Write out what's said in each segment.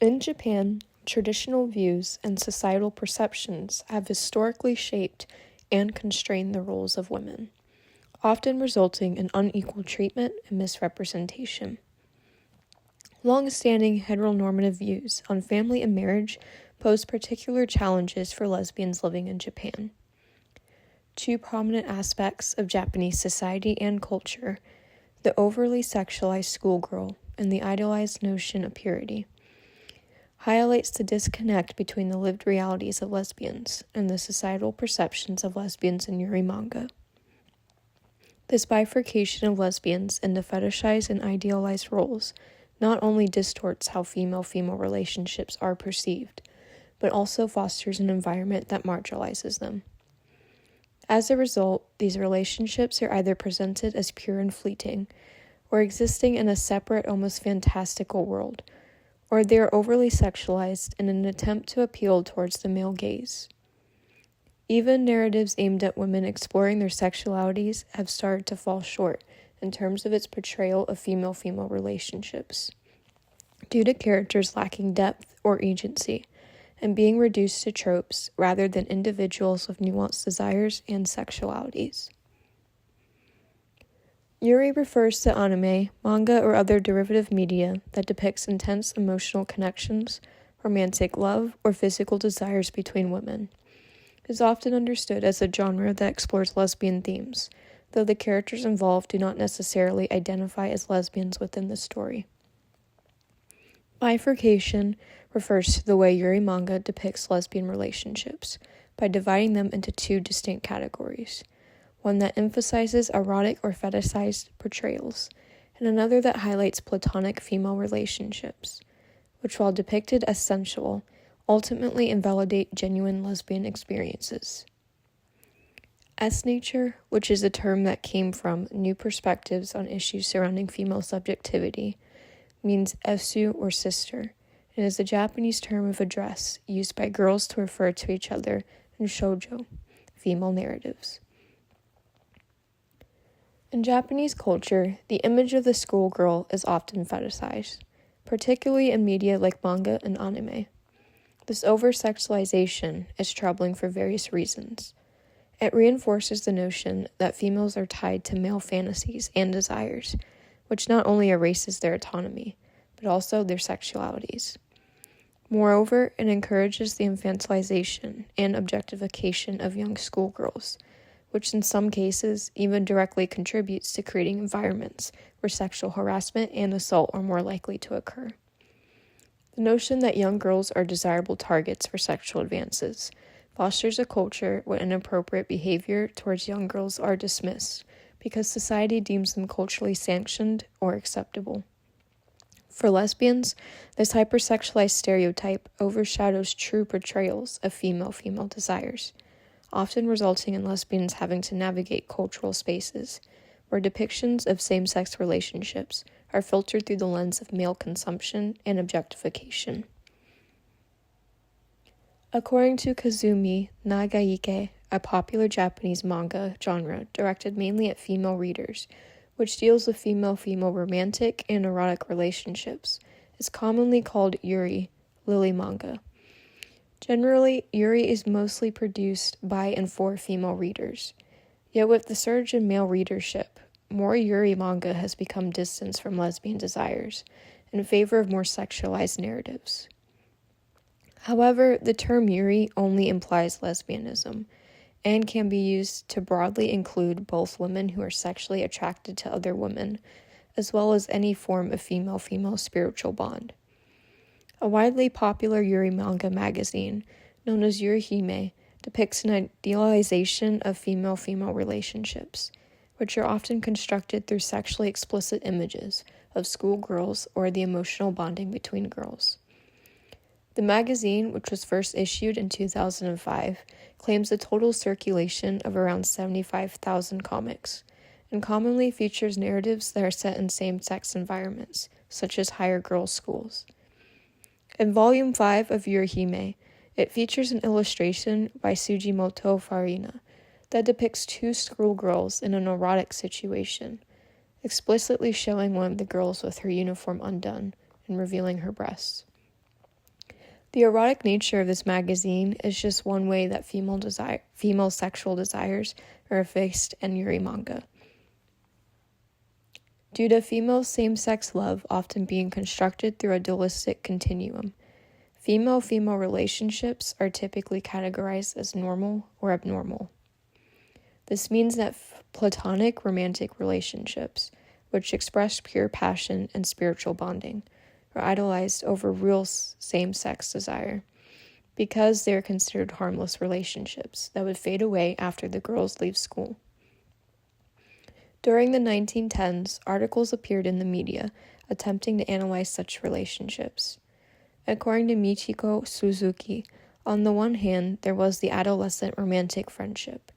In Japan, traditional views and societal perceptions have historically shaped and constrained the roles of women, often resulting in unequal treatment and misrepresentation. Long-standing heteronormative views on family and marriage pose particular challenges for lesbians living in Japan. Two prominent aspects of Japanese society and culture, the overly sexualized schoolgirl and the idealized notion of purity, highlights the disconnect between the lived realities of lesbians and the societal perceptions of lesbians in Yuri manga. This bifurcation of lesbians into fetishized and idealized roles not only distorts how female-female relationships are perceived, but also fosters an environment that marginalizes them. As a result, these relationships are either presented as pure and fleeting, or existing in a separate, almost fantastical world, or they are overly sexualized in an attempt to appeal towards the male gaze. Even narratives aimed at women exploring their sexualities have started to fall short in terms of its portrayal of female-female relationships, due to characters lacking depth or agency, and being reduced to tropes rather than individuals with nuanced desires and sexualities. Yuri refers to anime, manga, or other derivative media that depicts intense emotional connections, romantic love, or physical desires between women. It is often understood as a genre that explores lesbian themes, though the characters involved do not necessarily identify as lesbians within the story. Bifurcation refers to the way Yuri manga depicts lesbian relationships, by dividing them into two distinct categories, one that emphasizes erotic or fetishized portrayals, and another that highlights platonic female relationships, which, while depicted as sensual, ultimately invalidate genuine lesbian experiences. S-nature, which is a term that came from New Perspectives on Issues Surrounding Female Subjectivity, means esu or sister, and is a Japanese term of address used by girls to refer to each other in shoujo, female narratives. In Japanese culture, the image of the schoolgirl is often fetishized, particularly in media like manga and anime. This over-sexualization is troubling for various reasons. It reinforces the notion that females are tied to male fantasies and desires, which not only erases their autonomy, but also their sexualities. Moreover, it encourages the infantilization and objectification of young schoolgirls, which in some cases even directly contributes to creating environments where sexual harassment and assault are more likely to occur. The notion that young girls are desirable targets for sexual advances fosters a culture where inappropriate behavior towards young girls are dismissed because society deems them culturally sanctioned or acceptable. For lesbians, this hypersexualized stereotype overshadows true portrayals of female-female desires, often resulting in lesbians having to navigate cultural spaces where depictions of same-sex relationships are filtered through the lens of male consumption and objectification. According to Kazumi Nagaike, a popular Japanese manga genre directed mainly at female readers, which deals with female-female romantic and erotic relationships, is commonly called Yuri, lily manga. Generally, Yuri is mostly produced by and for female readers, yet with the surge in male readership, more Yuri manga has become distanced from lesbian desires in favor of more sexualized narratives. However, the term Yuri only implies lesbianism, and can be used to broadly include both women who are sexually attracted to other women, as well as any form of female-female spiritual bond. A widely popular Yuri manga magazine, known as Yurihime, depicts an idealization of female-female relationships, which are often constructed through sexually explicit images of schoolgirls or the emotional bonding between girls. The magazine, which was first issued in 2005, claims a total circulation of around 75,000 comics, and commonly features narratives that are set in same-sex environments, such as higher girls' schools. In Volume 5 of Yurihime, it features an illustration by Sugimoto Farina that depicts two schoolgirls in an erotic situation, explicitly showing one of the girls with her uniform undone and revealing her breasts. The erotic nature of this magazine is just one way that female sexual desires are effaced in Yuri manga. Due to female same-sex love often being constructed through a dualistic continuum, female-female relationships are typically categorized as normal or abnormal. This means that platonic romantic relationships, which express pure passion and spiritual bonding, are idolized over real same-sex desire, because they are considered harmless relationships that would fade away after the girls leave school. During the 1910s, articles appeared in the media attempting to analyze such relationships. According to Michiko Suzuki, on the one hand, there was the adolescent romantic friendship,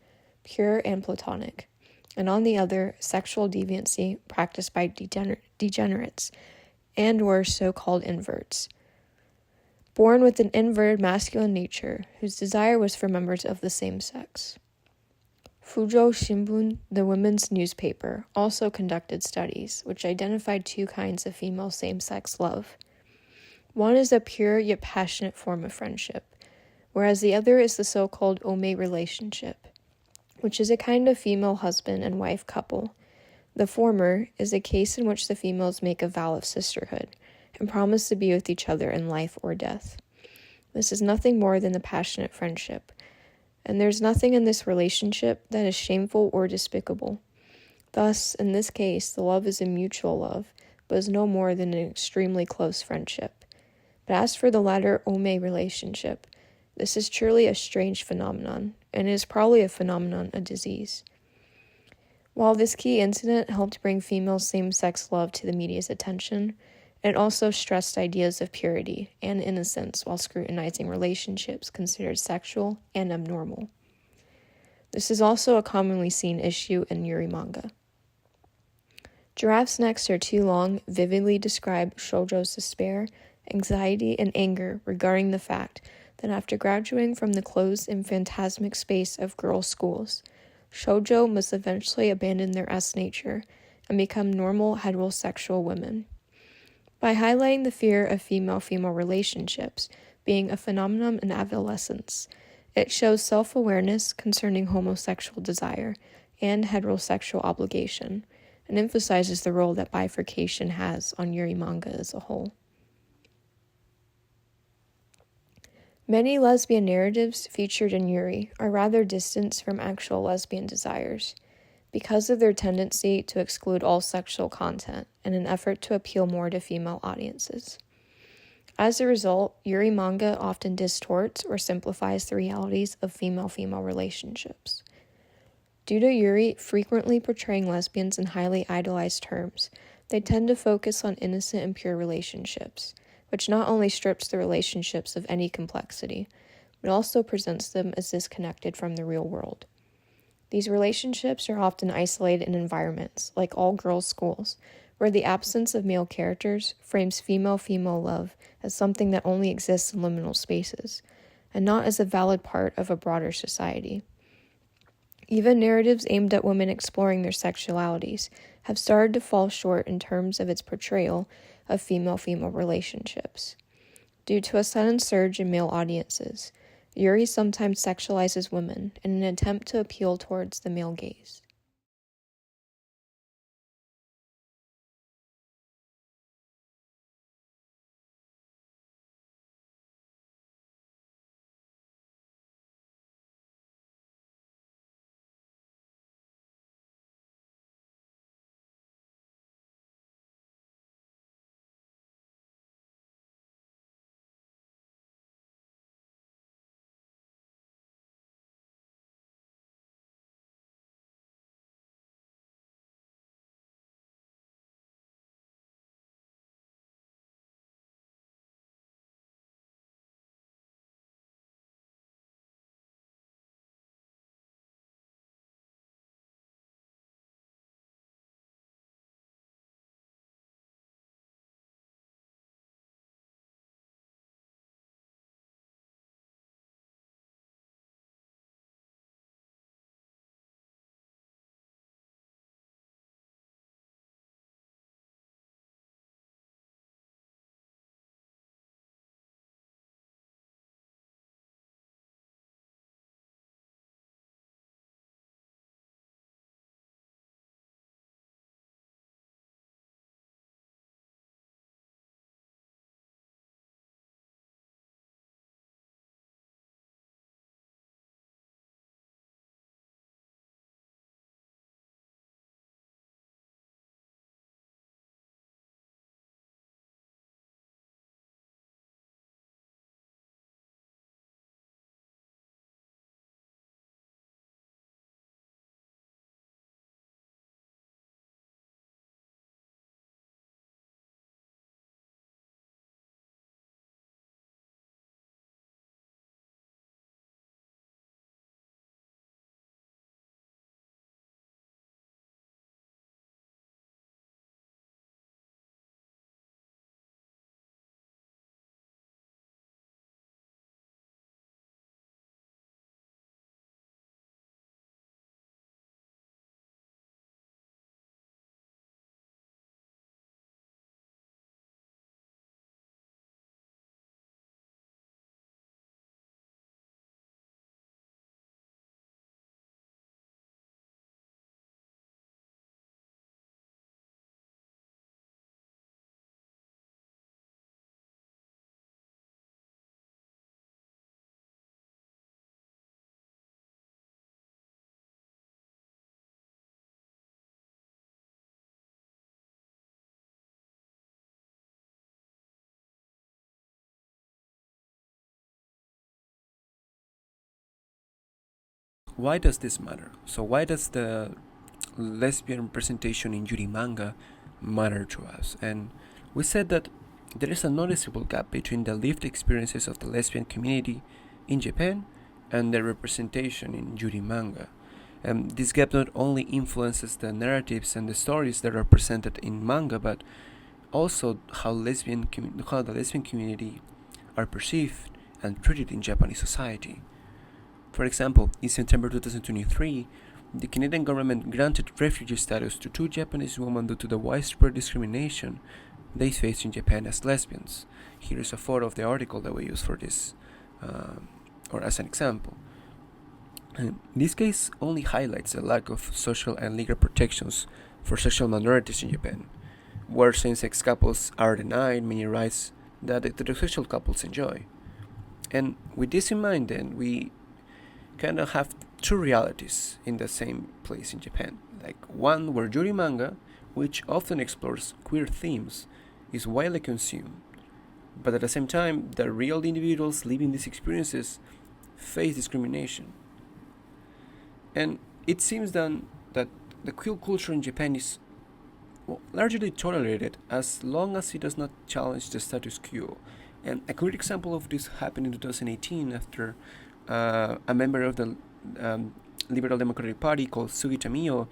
pure and platonic, and on the other, sexual deviancy practiced by degenerates and/or so-called inverts, born with an inverted masculine nature whose desire was for members of the same sex. Fujo Shimbun, the women's newspaper, also conducted studies which identified two kinds of female same-sex love. One is a pure yet passionate form of friendship, whereas the other is the so-called ome relationship, which is a kind of female husband and wife couple. The former is a case in which the females make a vow of sisterhood and promise to be with each other in life or death. This is nothing more than a passionate friendship, and there's nothing in this relationship that is shameful or despicable. Thus, in this case, the love is a mutual love, but is no more than an extremely close friendship. But as for the latter ome relationship, this is truly a strange phenomenon, and is probably a phenomenon of disease. While this key incident helped bring female same-sex love to the media's attention, it also stressed ideas of purity and innocence while scrutinizing relationships considered sexual and abnormal. This is also a commonly seen issue in Yuri manga. Giraffe's necks are too long vividly describe shoujo's despair, anxiety, and anger regarding the fact that after graduating from the closed and phantasmic space of girls' schools, shoujo must eventually abandon their S-nature and become normal heterosexual women. By highlighting the fear of female-female relationships being a phenomenon in adolescence, it shows self-awareness concerning homosexual desire and heterosexual obligation, and emphasizes the role that bifurcation has on Yuri manga as a whole. Many lesbian narratives featured in Yuri are rather distant from actual lesbian desires, because of their tendency to exclude all sexual content in an effort to appeal more to female audiences. As a result, Yuri manga often distorts or simplifies the realities of female-female relationships. Due to Yuri frequently portraying lesbians in highly idealized terms, they tend to focus on innocent and pure relationships, which not only strips the relationships of any complexity, but also presents them as disconnected from the real world. These relationships are often isolated in environments, like all-girls schools, where the absence of male characters frames female-female love as something that only exists in liminal spaces, and not as a valid part of a broader society. Even narratives aimed at women exploring their sexualities have started to fall short in terms of its portrayal of female-female relationships. Due to a sudden surge in male audiences, Yuri sometimes sexualizes women in an attempt to appeal towards the male gaze. why does this matter? So why does the lesbian representation in Yuri manga matter to us? And we said that there is a noticeable gap between the lived experiences of the lesbian community in Japan and their representation in Yuri manga. And this gap not only influences the narratives and the stories that are presented in manga, but also how the lesbian community are perceived and treated in Japanese society. For example, in September 2023, the Canadian government granted refugee status to 2 Japanese women due to the widespread discrimination they faced in Japan as lesbians. Here is a photo of the article that we use for this, or as an example. This case only highlights the lack of social and legal protections for sexual minorities in Japan, where same-sex couples are denied many rights that heterosexual couples enjoy. And with this in mind, then, we kind of have 2 realities in the same place in Japan. Like one where Yuri manga, which often explores queer themes, is widely consumed, but at the same time, the real individuals living these experiences face discrimination. And it seems then that the queer culture in Japan is largely tolerated as long as it does not challenge the status quo. And a clear example of this happened in 2018 after a member of the Liberal Democratic Party called Sugita Mio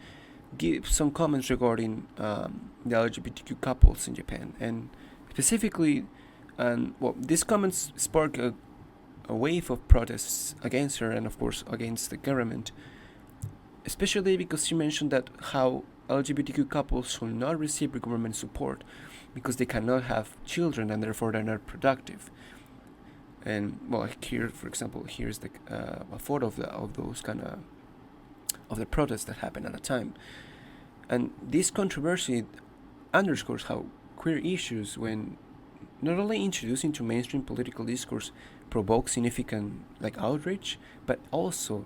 gave some comments regarding the LGBTQ couples in Japan. And specifically, these comments sparked a wave of protests against her and, of course, against the government, especially because she mentioned that how LGBTQ couples should not receive government support because they cannot have children and therefore they're not productive. And here, for example, here's a photo of those kind of the protests that happened at the time. And this controversy underscores how queer issues, when not only introduced into mainstream political discourse, provoke significant outrage, but also,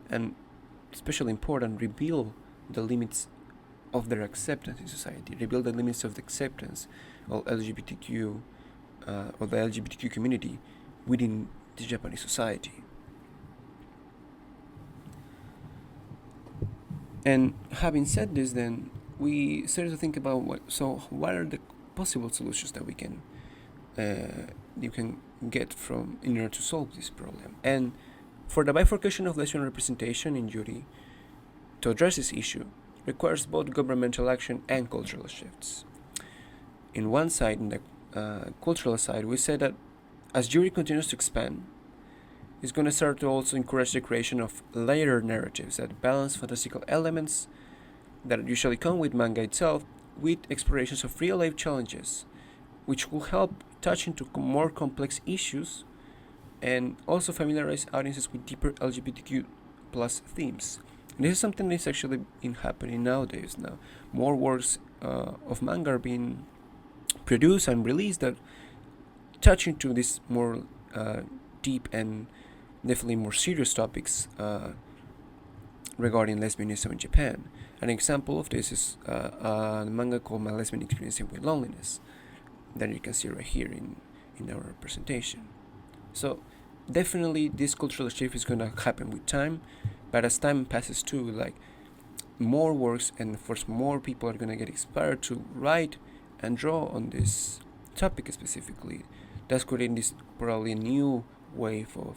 and especially important, reveal the limits of their acceptance in society, reveal the limits of the acceptance of LGBTQ or the LGBTQ community within the Japanese society. And having said this, then we started to think about what are the possible solutions that you can get from in order to solve this problem. And for the bifurcation of lesbian representation in Yuri to address this issue requires both governmental action and cultural shifts. In one side, in the cultural side, we said that as Yuri continues to expand, it's going to start to also encourage the creation of layered narratives that balance fantastical elements that usually come with manga itself with explorations of real-life challenges, which will help touch into more complex issues and also familiarize audiences with deeper LGBTQ plus themes. And this is something that's actually happening nowadays. Now, more works of manga are being produced and released that touch into these more deep and definitely more serious topics regarding lesbianism in Japan. An example of this is a manga called My Lesbian Experience with Loneliness that you can see right here in our presentation. So definitely this cultural shift is going to happen with time, but as time passes too, more works and of course more people are going to get inspired to write and draw on this topic specifically. That's creating this probably new wave of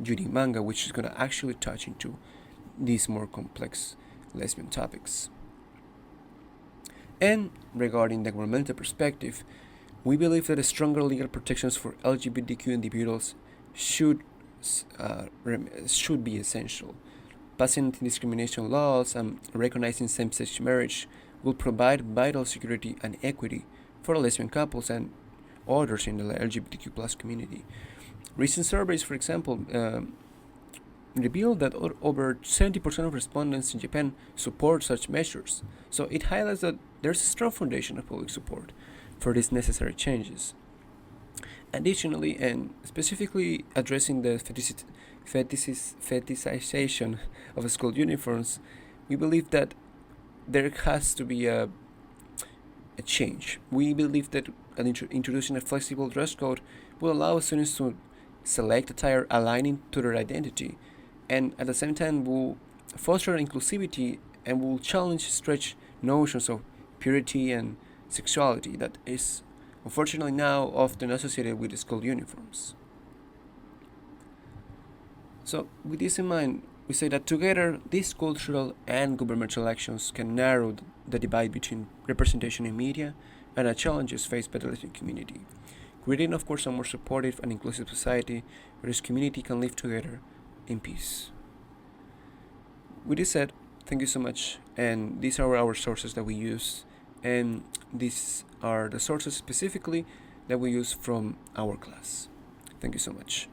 Yuri manga, which is going to actually touch into these more complex lesbian topics. And regarding the governmental perspective, we believe that stronger legal protections for LGBTQ individuals should be essential. Passing anti-discrimination laws and recognizing same-sex marriage will provide vital security and equity for lesbian couples and others in the LGBTQ plus community. Recent surveys, for example, revealed that over 70% of respondents in Japan support such measures. So it highlights that there's a strong foundation of public support for these necessary changes. Additionally, and specifically addressing the fetishization of school uniforms, we believe that there has to be a change. We believe that introducing a flexible dress code will allow students to select attire aligning to their identity and at the same time will foster inclusivity and will challenge stretch notions of purity and sexuality that is unfortunately now often associated with school uniforms. So, with this in mind, we say that together these cultural and governmental actions can narrow the divide between representation in media and the challenges faced by the lesbian community, creating, of course, a more supportive and inclusive society where this community can live together in peace. With this said, thank you so much, and these are our sources that we use, and these are the sources specifically that we use from our class. Thank you so much.